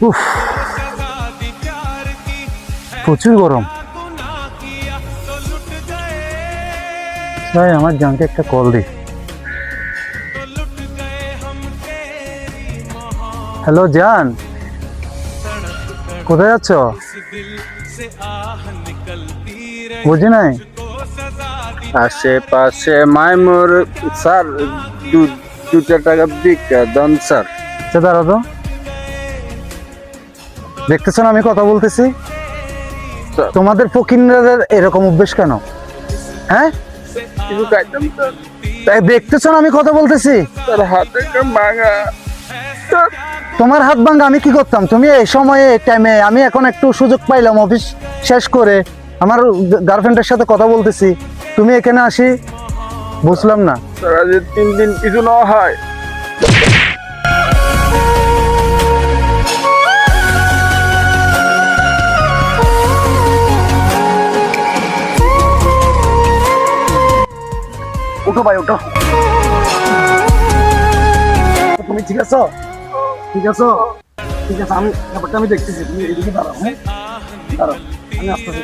উফ, প্রচুর গরম। ভাই আমার জানকে একটা কল দি। হ্যালো জান, কোথায় যাচ্ছ? বুঝি নাই। আশেপাশে মাইমুর স্যার, দুটা টাকা ভিক্ষা দেন স্যার। আচ্ছা দাঁড়াও তো, দেখতেছো না আমি কথা বলতেছি? তোমাদের ফকিরদের এরকম অভ্যেস কেন? হ্যাঁ, কিছু খাইতাম স্যার। তাই দেখতেছো না আমি কথা বলতেছি? তার হাতে ভাঙা স্যার। তোমার হাত ভাঙা আমি কি করতাম? তুমি এই সময়ে এই টাইমে, আমি এখন একটু সুযোগ পাইলাম অফিস শেষ করে আমার গার্লফ্রেন্ডের সাথে কথা বলতেছি, তুমি এখানে আসি, বুঝলাম না। স্যার আজ 3 দিন কিছু না হয়। উঠো ভাই উঠো। তুমি ঠিক আছো? ঠিক আছো? ঠিক আছে, আমি ব্যাপারটা দেখতেছি, তুমি এদিকে দাঁড়াও। হ্যাঁ দাঁড়াও, আমি আসতেছি।